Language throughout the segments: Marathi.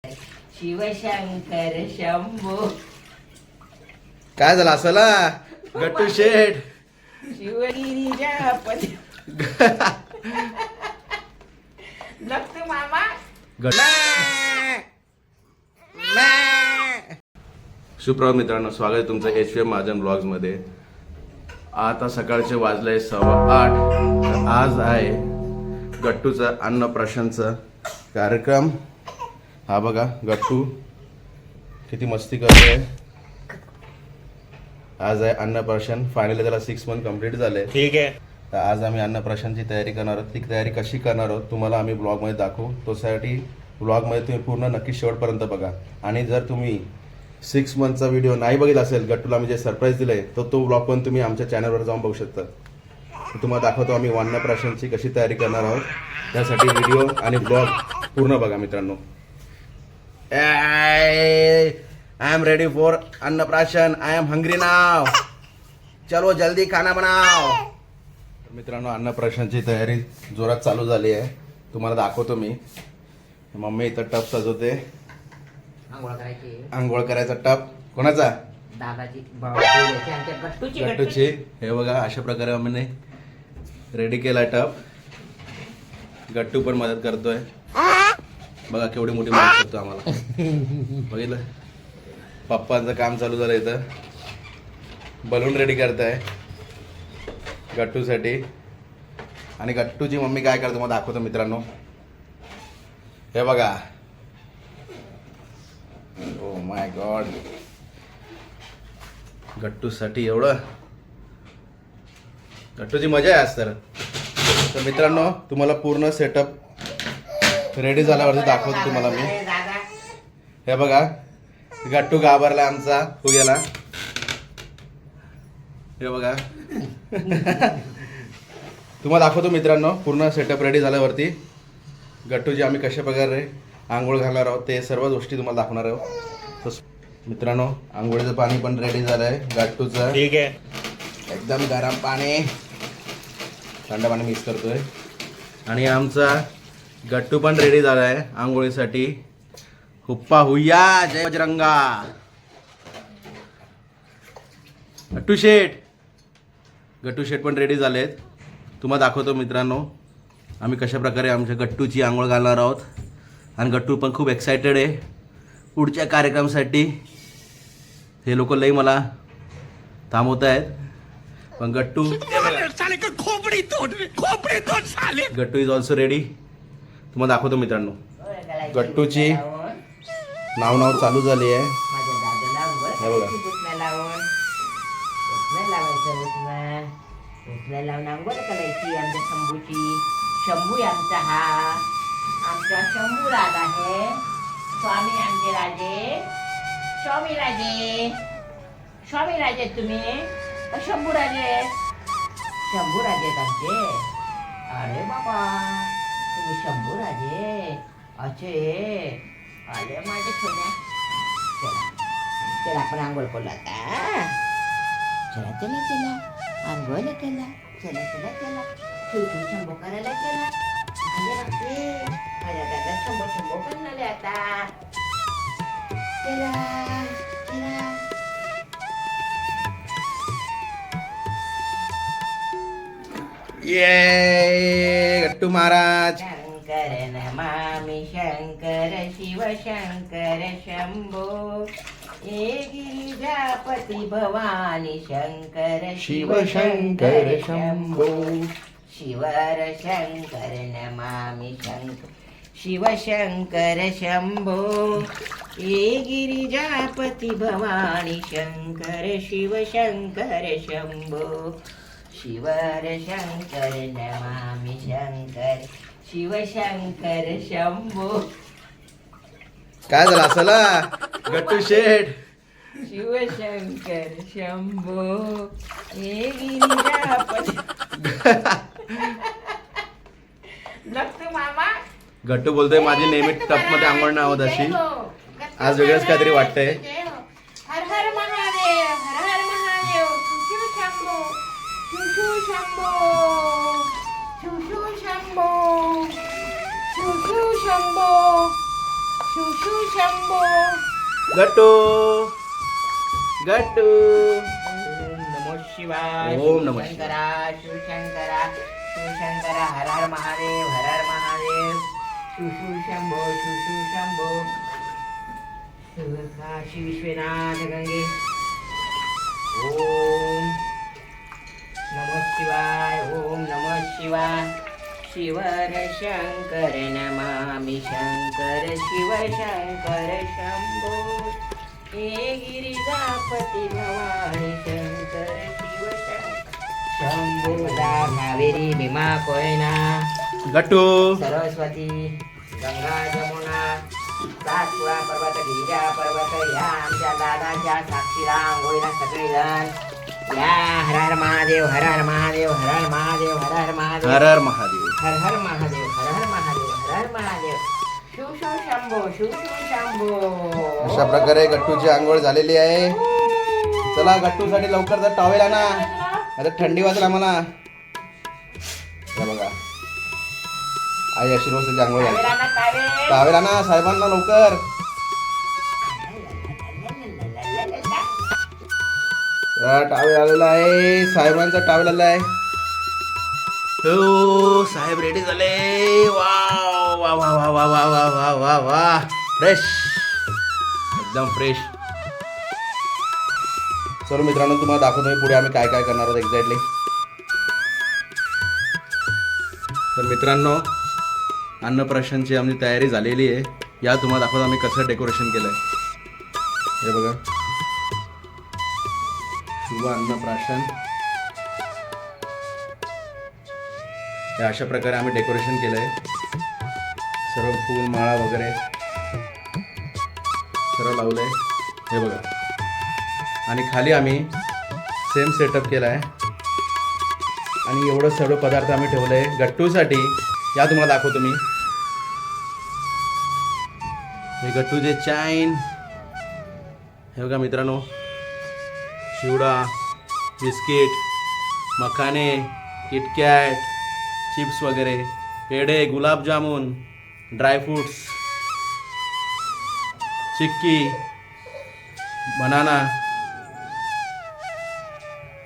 शिवशंकर शंभो. काय झालं असला गट्टू शेठ? शिवगिरीजापती लक्ष्मी मामा. सुप्रभात मित्रांनो, स्वागत आहे तुमचं HVM महाजन ब्लॉग्स मध्ये. आता सकाळचे वाजले 8:15. आज आहे गट्टूचा अन्नप्राशनचा कार्यक्रम. हा बघा गट्टू किती मस्ती करतोय. आज आहे अन्नप्राशन. फायनली त्याला 6 मंथ कंप्लीट झाले. ठीक आहे. तर आज आम्ही अन्नप्राशनची तयारी करणार आहोत. ती तयारी कशी करणार आहोत तुम्हाला आम्ही ब्लॉगमध्ये दाखवू. तोसाठी ब्लॉगमध्ये तुम्ही पूर्ण नक्की शेवटपर्यंत बघा. आणि जर तुम्ही 6 मंथचा व्हिडिओ नाही बघितला असेल, गट्टूला आम्ही जे सरप्राईज दिले तो ब्लॉग पण तुम्ही आमच्या चॅनलवर जाऊन बघू शकता. तुम्हाला दाखवतो आम्ही अन्नप्राशनची कशी तयारी करणार आहोत. त्यासाठी व्हिडिओ आणि ब्लॉग पूर्ण बघा मित्रांनो. I am ready for annaprashan. I am hungry now. चलो जल्दी खाना बनाओ. मित्रांनो, अन्नप्राशनची तयारी जोरात चालू झाली आहे. तुम्हाला दाखवतो मी. मम्मी इथं टप सजवते. आंघोळ करायची. आंघोळ करायचा टप कोणाचा? दादाची भावाची, आमच्या गट्टूची. गट्टूची. हे बघा अशा प्रकारे आम्ही रेडी केला टप. गट्टू पण मदत करतोय. बघा केवढी मोठी मदत करतो आम्हाला. बघितलं, पप्पांचं काम चालू झालं. इथं बलून रेडी करताय गट्टूसाठी. आणि गट्टूची मम्मी काय करतो मला दाखवतो मित्रांनो. हे बघा. ओ माय गॉड, गट्टूसाठी एवढं. गट्टूची मजा आहे आज तर. तर मित्रांनो, तुम्हाला पूर्ण सेटअप रेडी झाल्यावरती दाखवतो तुम्हाला मी. हे बघा गट्टू घाबरला आमचा फुग्याला. हे बघा तुम्हाला दाखवतो मित्रांनो पूर्ण सेटअप रेडी झाल्यावरती गट्टूची आम्ही कशा प्रकारे आंघोळ घालणार आहोत ते सर्व गोष्टी तुम्हाला दाखवणार आहोत. तर मित्रांनो, आंघोळीचं पाणी पण रेडी झालं आहे गट्टूचं. ठीक आहे. एकदम गरम पाणी, थंड पाणी मिक्स करतोय. आणि आमचा गट्टू पण रेडी झाला आहे आंघोळीसाठी. हुप्पा हुय्या, जय बजरंगा. गट्टू शेठ पण रेडी झालेत. तुम्हाला दाखवतो मित्रांनो आम्ही कशा प्रकारे आमच्या गट्टूची आंघोळ घालणार आहोत. आणि गट्टू पण खूप एक्सायटेड आहे पुढच्या कार्यक्रमासाठी. हे लोक लई मला थांबवत आहेत. पण गट्टू इज ऑल्सो रेडी. तुम्हाला दाखवतो मित्रांनो. गट्टूची नाव चालू झाली आहे. माझ्या दादाला हे बघा. उठणं लावून लावायचं. उठणं लावून आंघोळ करायची आमच्या शंभूची. शंभू आहे आमचा. हा आमचा शंभू राज आहे. स्वामी आमचे राजे, स्वामी राजे. स्वामी राजे तुम्ही का शंभू राजे? शंभू राजे आहेत आमचे. अरे बाबा, तुम्ही शंभू राजे अच्छे. अरे माझे सोन्या. चला आपण आंघोळ करू आता. चला आंघोळ केला. चला शिव शंभू करायला केला. माझ्या दादा शंभू करणारे आता. चला ये गट्टू महाराज. शंकर नमामि शंकर शिव शंकर शंभो. हे गिरिजापती भवानी शंकर शिव शंकर शंभो. शिवर शंकर नमामि शंकर शिव शंकर शंभो. हे गिरिजापती भवानी शंकर शिव शंकर शंभो. शिवर शंकर नमामि शंकर शिव शंकर शंभो. काय झालं असला गट्टू शेठ? शिवशंकर शंभो. हे गिरिजापती लक्ष्मी मामा. गट्टू बोलतोय माझी नेहमी टप मध्ये आंघोळ नाही होत अशी. आज वेगळंच काहीतरी वाटतंय. हर हर महादेव, हर हर महादेव. शिव शंभो, शिव शंभो, शिव शंभो, शिव शंभो, शू शंभो. गट्टू गट्टू ओम नमो शिवाय. ओम नमः शिवशंकरा शिवशंकरा शिवशंकरा. हर हर महादेव हर हर महादेव. शू शंभो शू शंभो. काशी विश्वनाथ गंगे. ओम नमः शिवाय. ओम नमः शिवाय. शिवर शंकर नमामि शंकर शिव शंकर शंभो. हे गिरिजापती भवानी शंकर शिव शंकर शंभो. कावेरी भीमा कोयना गट्टू सरस्वती गंगा जमुना सातपुडा पर्वत गिरिजा पर्वत या आमच्या दादाच्या साक्षीला आंघोळीला सगळेजण या. हर हर महादेव हर हर महादेव हर हर महादेव हर हर महादेव हर हर महादेव. हर हर महादेव हर हर महादेव हर हर महादेव. शिव शिव शंभो शिव शिव शंभो. अशा प्रकारे गट्टूची आंघोळ झालेली आहे. चला गट्टूसाठी लवकर जर टॉवेल आणा, आता थंडी वाजेल आम्हाला. हे बघा आई अशी रोज त्याची आंघोळ झाली. कावेराना कावे. टॉवेल आणा साहेबांना लवकर. टॉवेल आलेला आहे, साहेबांचा टॉवेल आलेला आहे. हो साहेब रेडी झाले. वा वा वा वा वा वा वा वा वा वा फ्रेश, एकदम फ्रेश. चलो मित्रांनो तुम्हाला दाखवतो मी पुढे आम्ही काय काय करणार आहोत एक्झॅक्टली. तर मित्रांनो अन्नप्राशनची आमची तयारी झालेली आहे. या तुम्हाला दाखवतो आम्ही कसं डेकोरेशन केलं आहे. हे बघा शुभ अन्नप्राशन. हे अशा प्रकारे आम्ही डेकोरेशन केलं आहे. सर्व फूल माळा वगैरे सर्व लावलं आहे. हे बघा आणि खाली आम्ही सेम सेटअप केला आहे. आणि एवढं सर्व पदार्थ आम्ही ठेवलं आहे गट्टूसाठी. या तुम्हाला दाखवतो मी. हे गट्टूचे चैन. हे बघा मित्रांनो चिवडा, बिस्किट, मखाने, किटकॅट, चिप्स वगैरे, पेढे, गुलाबजामुन, ड्रायफ्रूट्स, चिक्की, बनाना.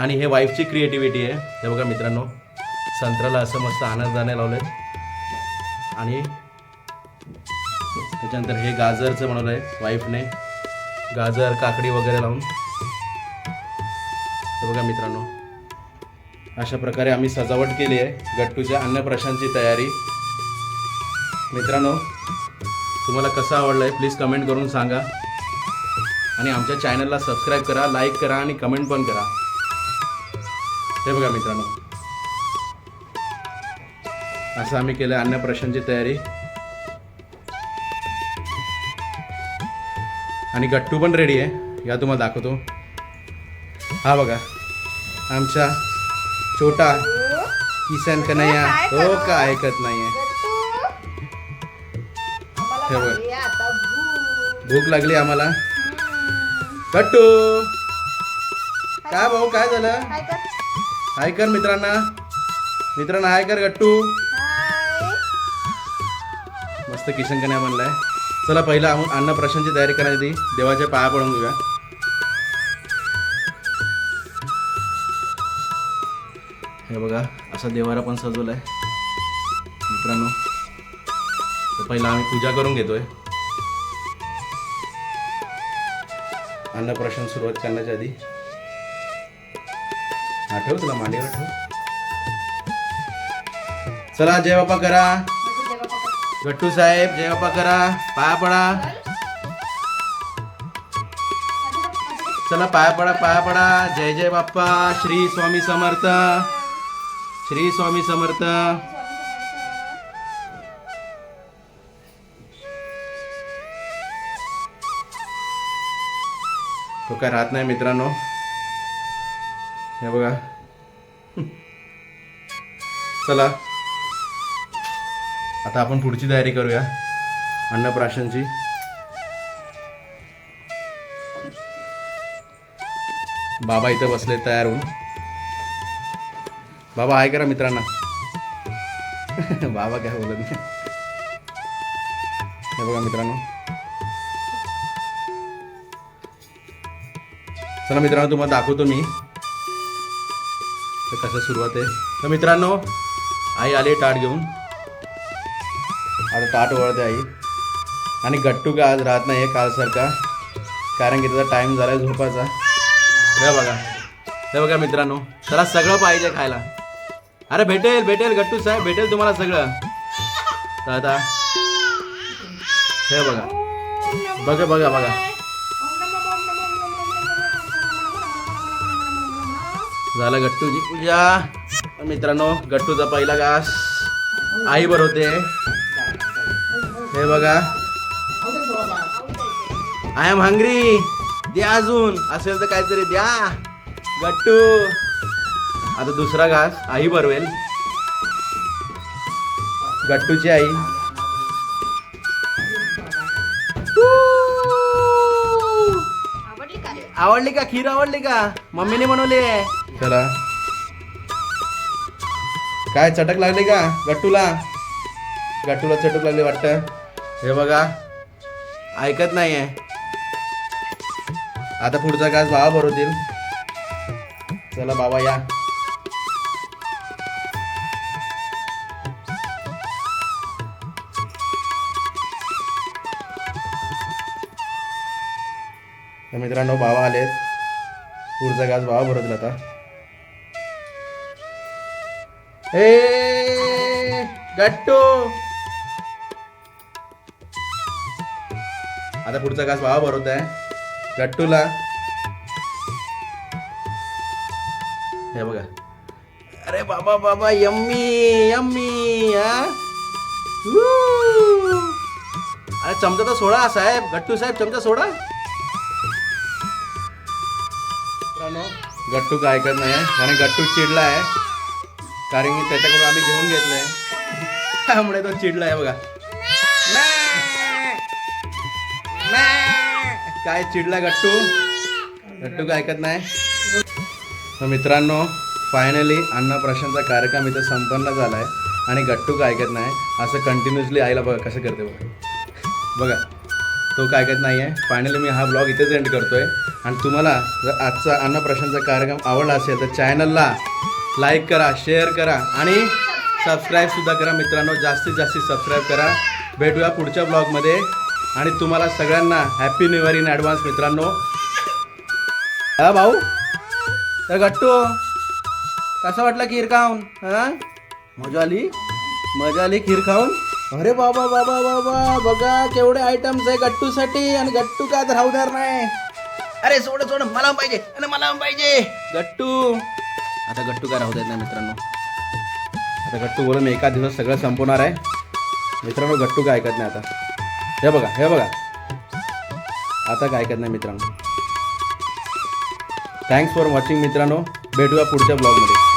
आणि हे वाईफची क्रिएटिव्हिटी आहे. हे बघा मित्रांनो संत्र्याला असं मस्त आनंदाने लावलं आहे. आणि त्याच्यानंतर हे गाजरचं बनवलं आहे वाईफने. गाजर काकडी वगैरे लावून. हे बघा मित्रांनो अशा प्रकारे आम्ही सजावट केली आहे गट्टूच्या अन्नप्राशनची तयारी. मित्रांनो तुम्हाला कसं आवडलं आहे प्लीज कमेंट करून सांगा. आणि आमच्या चॅनलला सबस्क्राईब करा, लाईक करा आणि कमेंट पण करा. हे बघा मित्रांनो असं आम्ही केलं आहे अन्नप्राशनची तयारी. आणि गट्टू पण रेडी आहे. या तुम्हाला दाखवतो. हा बघा आमचा छोटा किसन कन्हैया. हो का ऐकत नाहीये. हे बघ भूक लागली आम्हाला. गट्टू काय भाऊ काय झालं. हाय कर मित्रांना. मित्रांना हाय कर गट्टू. मस्त किसन कन्हैया म्हणलाय. चला पहिला अन्नप्राशनची तयारी करायची. देवाच्या पाया पडून घेऊया. हे बघा असा देवारा पण सजवलाय मित्रांनो. तर पहिला आम्ही पूजा करून घेतोय. अन्नप्राशन सुरुवात करण्याच्या आधी आठव तुला मांडीवर ठेव. चला जय बाप्पा करा. गट्टू साहेब जय बाप्पा करा. पाया पडा. चला पाया पडा पाया पडा. जय जय बाप्पा. श्री स्वामी समर्थ. श्री स्वामी समर्थ. तो काय राहत नाही मित्रांनो. हे बघा चला आता आपण पुढची तयारी करूया अन्नप्राशनची. बाबा इथं बसले तयार होऊन. बाबा हाय करा मित्रांना. बाबा काय बोलत नाही. हे बघा मित्रांनो चला मित्रांनो तुम्हाला दाखवतो मी तर कसं सुरुवात आहे. तर मित्रांनो आई आली ताट घेऊन. आता ताट ओळखते आई. आणि गट्टू का आज राहत नाही आहे कालसारखा, कारण की त्याचा टाईम झाला आहे झोपाचा. हे बघा मित्रांनो, त्याला सगळं पाहिजे खायला. अरे भेटेल भेटेल गट्टू साहेब, भेटेल तुम्हाला सगळं. तर आता हे बघा बघा बघा बघा झालं गट्टूची पूजा. मित्रांनो गट्टूचा पहिला घास आई भरवते. हे बघा आय एम हंग्री. द्या अजून असेल तर काहीतरी द्या गट्टू. आता दुसरा घास आई भरवेल. गट्टूची आई. आवडली का खीर? आवडली का? मम्मीने बनवली आहे. चला काय चटक लागली का गट्टूला? गट्टूला चटक लागली वाटतं. हे बघा ऐकत नाही आहे. आता पुढचा घास बाबा भरवतील. चला बाबा या. तर मित्रांनो बाबा आलेत. पुढचा घास बाबा भरवतील आता. ए गट्टू. आता पुढचा घास बाबा भरवत आहे गट्टूला. हे बघा. अरे बाबा बाबा यम्मी यम्मी. अरे चमचा तर सोडा साहेब. गट्टू साहेब चमचा सोडा. गट्टू का ऐकत नाही आहे, कारण गट्टू चिडला आहे, कारण की त्याच्याकडून आम्ही घेऊन घेतलंय त्यामुळे तो चिडला आहे. बघा काय चिडला गट्टू. गट्टू का ऐकत नाही. तर मित्रांनो फायनली अन्नप्राशनचा कार्यक्रम इथं संपन्न झाला आहे आणि गट्टू का ऐकत नाही. असं कंटिन्युअसली आईला बघा कसं करते. बघा तो काय ऐकत नाही आहे. फायनली मी हा ब्लॉग इथेच एंड करतो आहे. आणि तुम्हाला जर आजचा अन्नप्राशनचा कार्यक्रम आवडला असेल तर चॅनलला लाईक करा, शेअर करा आणि सबस्क्राईबसुद्धा करा मित्रांनो. जास्तीत जास्त सबस्क्राईब करा. भेटूया पुढच्या ब्लॉगमध्ये आणि तुम्हाला सगळ्यांना happy new year in advance मित्रांनो. हा भाऊ. तर गट्टू कसं वाटलं खीर खाऊन? हां मजा आली खीर खाऊन. अरे बाबा बाबा बाबा बघा केवढे आयटम्स आहे गट्टूसाठी आणि गट्टू का तर राहणार नाही. अरे सोड सोड मला पाहिजे आणि मला पाहिजे गट्टू. आता गट्टू काय राहू देत नाही मित्रांनो. आता गट्टू बोलून मी एका दिवस सगळं संपवणार आहे मित्रांनो. गट्टू काय ऐकत नाही आता. हे बघा आता काय ऐकत नाही मित्रांनो. थँक्स फॉर वॉचिंग मित्रांनो. भेटूया पुढच्या ब्लॉगमध्ये.